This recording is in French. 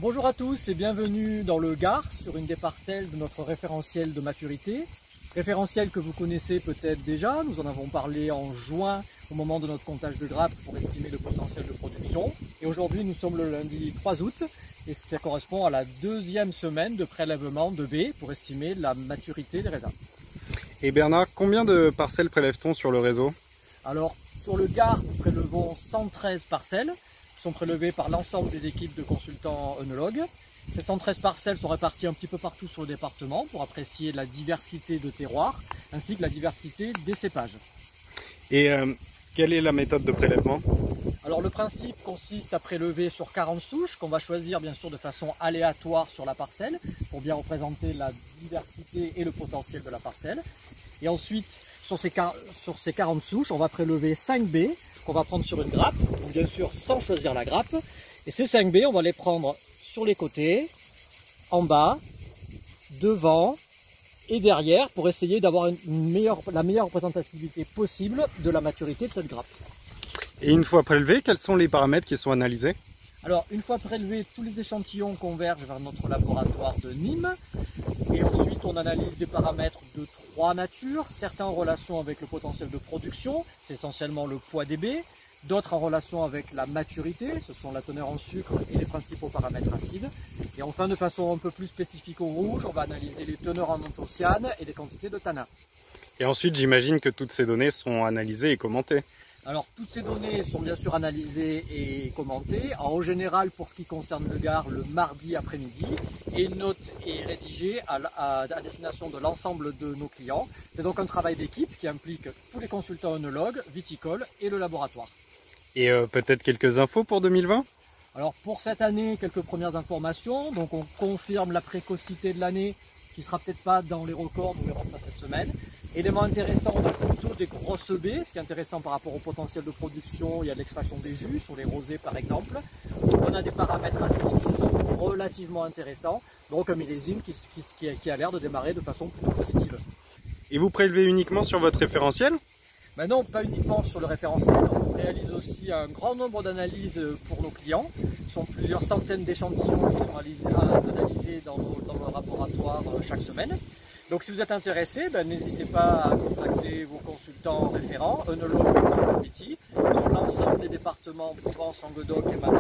bonjour à tous et bienvenue dans le Gard sur une des parcelles de notre référentiel de maturité. Référentiel que vous connaissez peut-être déjà, nous en avons parlé en juin au moment de notre comptage de grappes pour estimer le potentiel de production. Et aujourd'hui nous sommes le lundi 3 août et ça correspond à la deuxième semaine de prélèvement de baies pour estimer la maturité des raisins. Et Bernard, combien de parcelles prélève-t-on sur le réseau? Alors sur le Gard, nous prélevons 113 parcelles qui sont prélevées par l'ensemble des équipes de consultants œnologues. Ces 113 parcelles sont réparties un petit peu partout sur le département pour apprécier la diversité de terroirs ainsi que la diversité des cépages. Et quelle est la méthode de prélèvement? Alors le principe consiste à prélever sur 40 souches qu'on va choisir bien sûr de façon aléatoire sur la parcelle pour bien représenter la diversité et le potentiel de la parcelle. Et ensuite sur ces 40 souches on va prélever 5 baies qu'on va prendre sur une grappe, donc bien sûr sans choisir la grappe. Et ces 5 baies on va les prendre sur les côtés, en bas, devant et derrière pour essayer d'avoir la meilleure représentativité possible de la maturité de cette grappe. Et une fois prélevé, quels sont les paramètres qui sont analysés? Alors une fois prélevés, tous les échantillons convergent vers notre laboratoire de Nîmes et ensuite on analyse des paramètres de 3 natures, certains en relation avec le potentiel de production, c'est essentiellement le poids des baies, d'autres en relation avec la maturité, ce sont la teneur en sucre et les principaux paramètres acides. Et enfin, de façon un peu plus spécifique au rouge, on va analyser les teneurs en anthocyanes et les quantités de tanins. Et ensuite, j'imagine que toutes ces données sont analysées et commentées. Alors, toutes ces données sont bien sûr analysées et commentées. En général, pour ce qui concerne le Gard, le mardi après-midi. Et une note est rédigée à destination de l'ensemble de nos clients. C'est donc un travail d'équipe qui implique tous les consultants œnologues, viticoles et le laboratoire. Et peut-être quelques infos pour 2020? Alors pour cette année, quelques premières informations. Donc on confirme la précocité de l'année qui sera peut-être pas dans les records, nous verrons ça cette semaine. Élément intéressant, on a plutôt des grosses baies, ce qui est intéressant par rapport au potentiel de production. Il y a de l'extraction des jus, sur les rosés par exemple. On a des paramètres acides qui sont relativement intéressants. Donc un millésime qui a l'air de démarrer de façon plutôt positive. Et vous prélevez uniquement sur votre référentiel? Ben non, pas uniquement sur le référentiel, on réalise aussi un grand nombre d'analyses pour nos clients. Ce sont plusieurs centaines d'échantillons qui sont analysés dans nos laboratoires chaque semaine. Donc si vous êtes intéressé, ben, n'hésitez pas à contacter vos consultants référents, œnologues et viti, sur l'ensemble des départements Provence, Languedoc et Mayenne.